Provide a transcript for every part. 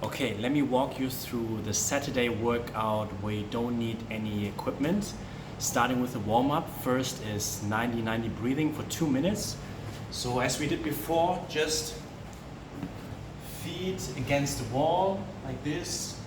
Okay, let me walk you through the Saturday workout where you don't need any equipment. Starting with the warm-up, first is 90-90 breathing for 2 minutes. So as we did before, just feet against the wall like this,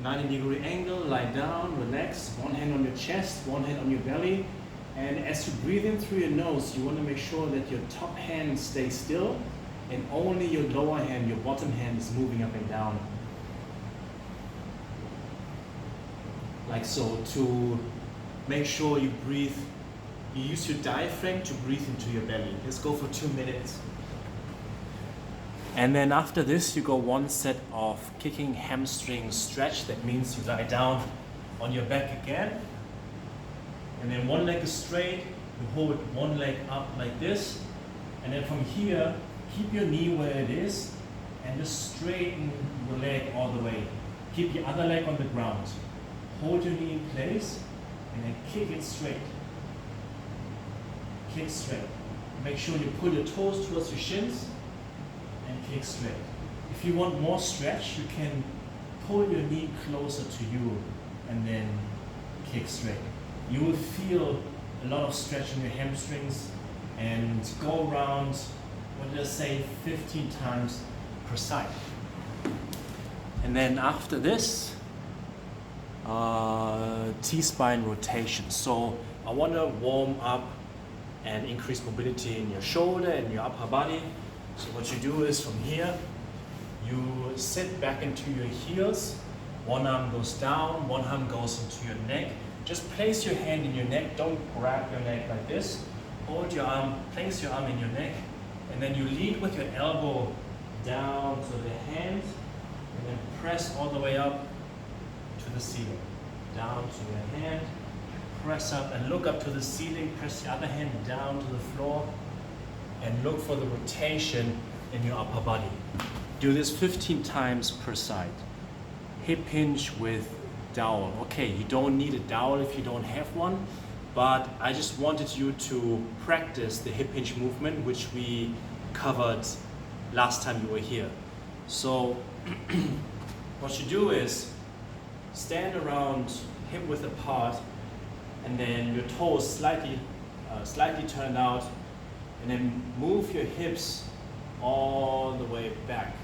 90-degree angle, lie down, relax, one hand on your chest, one hand on your belly. And as you breathe in through your nose, you want to make sure that your top hand stays still and only your lower hand, your bottom hand, is moving up and down. Like so, to make sure you breathe, you use your diaphragm to breathe into your belly. Let's go for 2 minutes. And then after this, you go one set of kicking hamstring stretch. That means you lie down on your back again. And then one leg is straight, you hold one leg up like this. And then from here, keep your knee where it is and just straighten your leg all the way. Keep your other leg on the ground. Hold your knee in place and then kick it straight. Kick straight. Make sure you pull your toes towards your shins and kick straight. If you want more stretch, you can pull your knee closer to you and then kick straight. You will feel a lot of stretch in your hamstrings and go around, what did I say, 15 times per side. And then after this, T-spine rotation. So I want to warm up and increase mobility in your shoulder and your upper body. So what you do is from here, you sit back into your heels. One arm goes down, one arm goes into your neck. Just place your hand in your neck. Don't grab your neck like this. Hold your arm, place your arm in your neck, and then you lead with your elbow down to the hand, and then press all the way up to the ceiling. Down to your hand, press up and look up to the ceiling, press the other hand down to the floor, and look for the rotation in your upper body. Do this 15 times per side. Hip hinge with dowel. Okay, you don't need a dowel if you don't have one, but I just wanted you to practice the hip hinge movement, which we covered last time you were here. So what you do is stand around hip width apart, and then your toes slightly turned out, and then move your hips all the way back.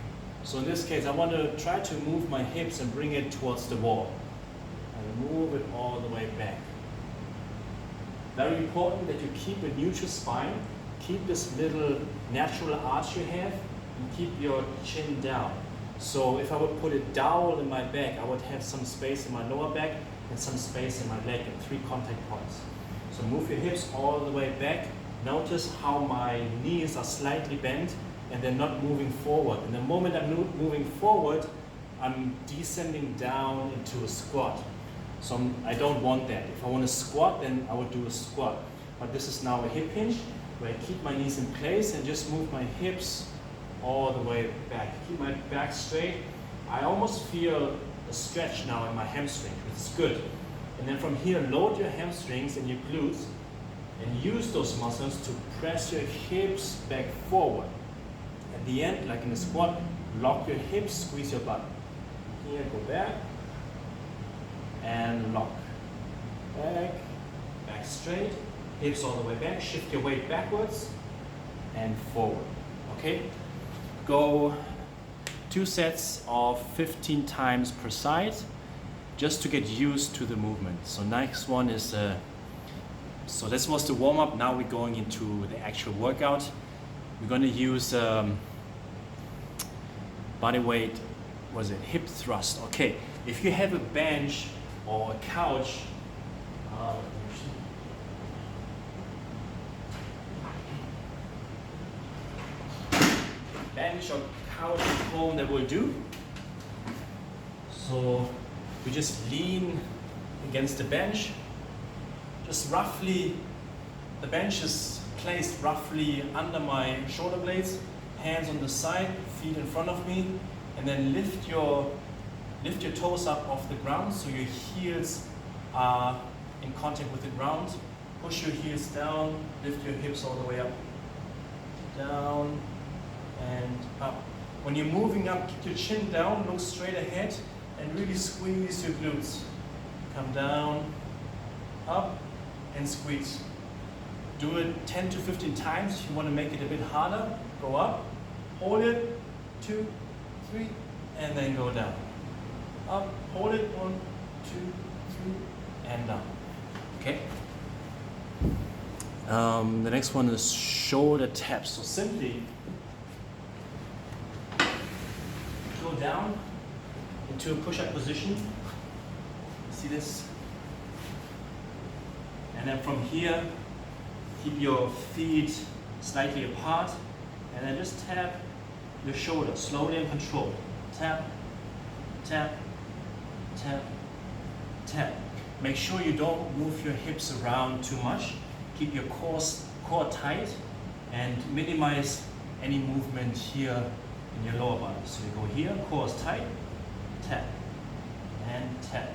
So in this case, I want to try to move my hips and bring it towards the wall. And move it all the way back. Very important that you keep a neutral spine, keep this little natural arch you have, and keep your chin down. So if I would put a dowel in my back, I would have some space in my lower back and some space in my leg and 3 contact points. So move your hips all the way back. Notice how my knees are slightly bent and they're not moving forward. And the moment I'm moving forward, I'm descending down into a squat. So I don't want that. If I want to squat, then I would do a squat. But this is now a hip hinge, where I keep my knees in place and just move my hips all the way back. Keep my back straight. I almost feel a stretch now in my hamstring, which is good. And then from here, load your hamstrings and your glutes and use those muscles to press your hips back forward. At the end, like in a squat, lock your hips, squeeze your butt. Here, go back. And lock. Back, back straight, hips all the way back, shift your weight backwards and forward. Okay? Go 2 sets of 15 times per side just to get used to the movement. So next one is, so this was the warm-up. Now we're going into the actual workout. We're going to use body weight, was it hip thrust? Okay, if you have a bench or a couch, bench or couch at home, that will do. So we just lean against the bench, just roughly, the bench is placed roughly under my shoulder blades, hands on the side, feet in front of me, and then lift your toes up off the ground so your heels are in contact with the ground. Push your heels down, lift your hips all the way up, down and up. When you're moving up, keep your chin down, look straight ahead, and really squeeze your glutes. Come down, up, and squeeze. Do it 10 to 15 times. If you want to make it a bit harder, go up, hold it, 2, 3, and then go down. Up, hold it, 1, 2, 3, and down. Okay? The next one is shoulder taps. So simply go down into a push-up position. See this? And then from here, keep your feet slightly apart, and then just tap your shoulder slowly and controlled. Tap, tap, tap, tap. Make sure you don't move your hips around too much. Keep your core tight and minimize any movement here in your lower body. So you go here, core is tight, tap, and tap,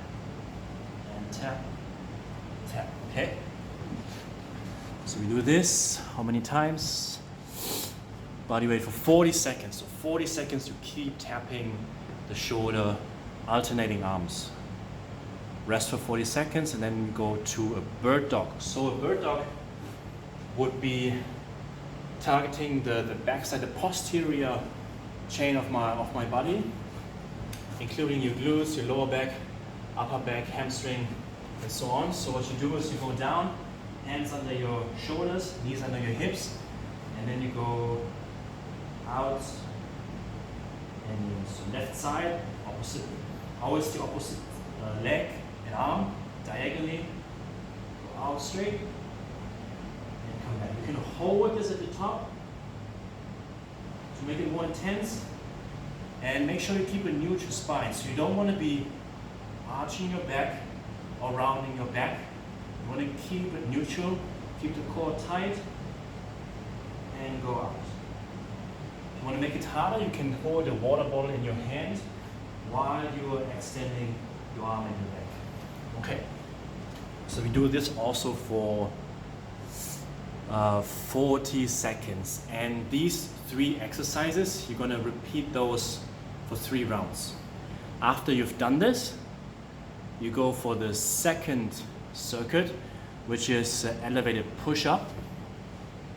and tap, tap, okay? So we do this, how many times? Body weight for 40 seconds. So 40 seconds you keep tapping the shoulder, alternating arms. Rest for 40 seconds and then go to a bird dog. So a bird dog would be targeting the backside, the posterior chain of my body, including your glutes, your lower back, upper back, hamstring, and so on. So what you do is you go down, hands under your shoulders, knees under your hips, and then you go out and so left side, opposite, always the opposite leg and arm, diagonally, go out straight, and come back. You can hold this at the top to make it more intense, and make sure you keep a neutral spine. So you don't want to be arching your back or rounding your back. You want to keep it neutral, keep the core tight, and go out. If you want to make it harder, you can hold a water bottle in your hand while you are extending your arm and your back. Okay, so we do this also for 40 seconds. And these 3 exercises, you're going to repeat those for 3 rounds. After you've done this, you go for the second circuit, which is elevated push-up.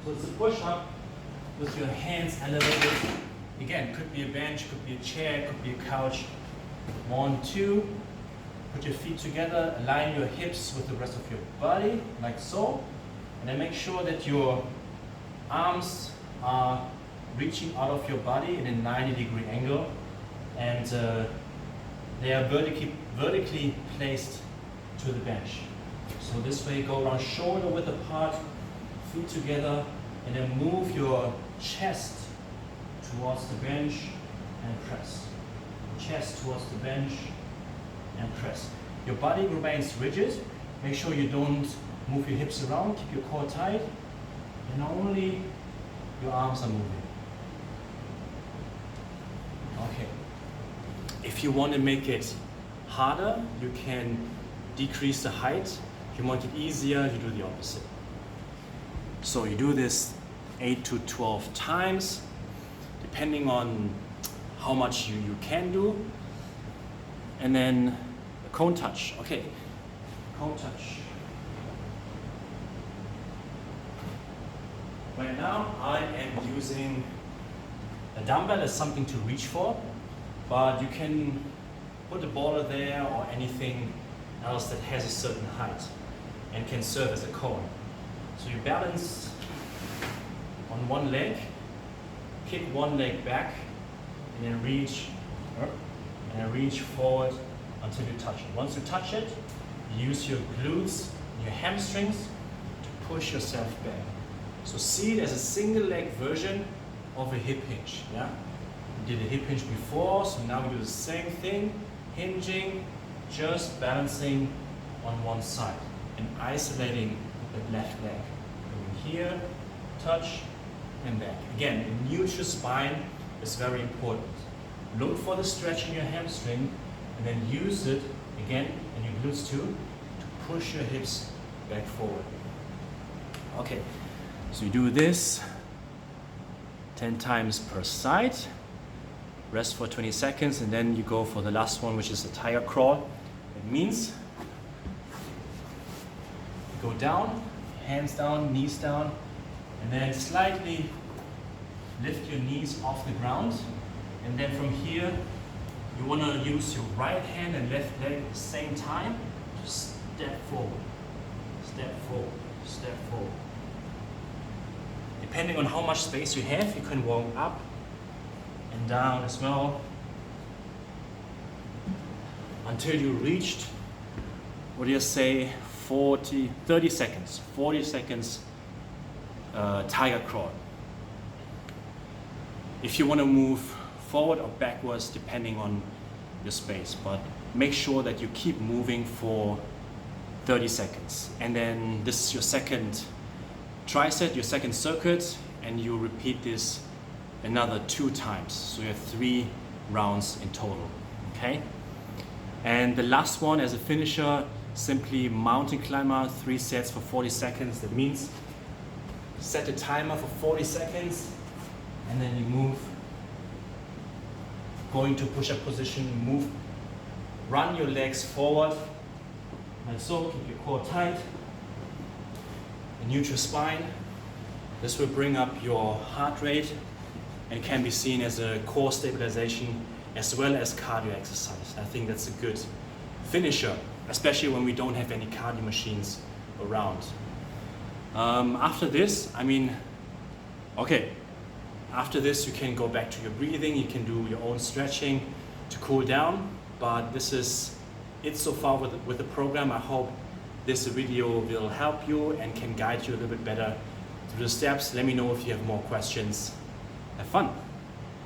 So it's a push-up with your hands elevated. Again, could be a bench, could be a chair, could be a couch. 1, 2. Put your feet together, align your hips with the rest of your body, like so. And then make sure that your arms are reaching out of your body in a 90-degree angle. And they are vertically placed to the bench. So this way, go around shoulder width apart, feet together, and then move your chest towards the bench and press. Chest towards the bench and press. Your body remains rigid. Make sure you don't move your hips around, keep your core tight, and only your arms are moving. Okay. If you want to make it harder, you can decrease the height. If you want it easier, you do the opposite. So you do this 8 to 12 times, depending on how much you can do. And then a cone touch. Okay, cone touch. Right now I am using a dumbbell as something to reach for, but you can put a baller there or anything else that has a certain height and can serve as a cone. So you balance on one leg, kick one leg back, and then reach forward until you touch it. Once you touch it, use your glutes, your hamstrings to push yourself back. So see it as a single leg version of a hip hinge. Yeah? You did a hip hinge before, so now we do the same thing, hinging, just balancing on one side and isolating the left leg. Going here, touch, and back. Again, a neutral spine is very important. Look for the stretch in your hamstring and then use it again, and your glutes too, to push your hips back forward. Okay, so you do this 10 times per side. rest for 20 seconds, and then you go for the last one, which is the tiger crawl. It means go down, hands down, knees down, and then slightly lift your knees off the ground. And then from here, you want to use your right hand and left leg at the same time. Just step forward, step forward, step forward. Depending on how much space you have, you can walk up and down as well until you reached, what do you say, 30 seconds, 40 seconds tiger crawl. If you want to move forward or backwards depending on your space, but make sure that you keep moving for 30 seconds. And then this is your second tricep, your second circuit, and you repeat this another 2 times. So you have 3 rounds in total, okay? And the last one as a finisher, simply mountain climber, 3 sets for 40 seconds. That means set a timer for 40 seconds and then you move, go into push-up position, move, run your legs forward, like so, keep your core tight, a neutral spine. This will bring up your heart rate and can be seen as a core stabilization as well as cardio exercise. I think that's a good finisher, especially when we don't have any cardio machines around. After this, after this you can go back to your breathing, you can do your own stretching to cool down, but this is it so far with the program. I hope this video will help you and can guide you a little bit better through the steps. Let me know if you have more questions. Have fun.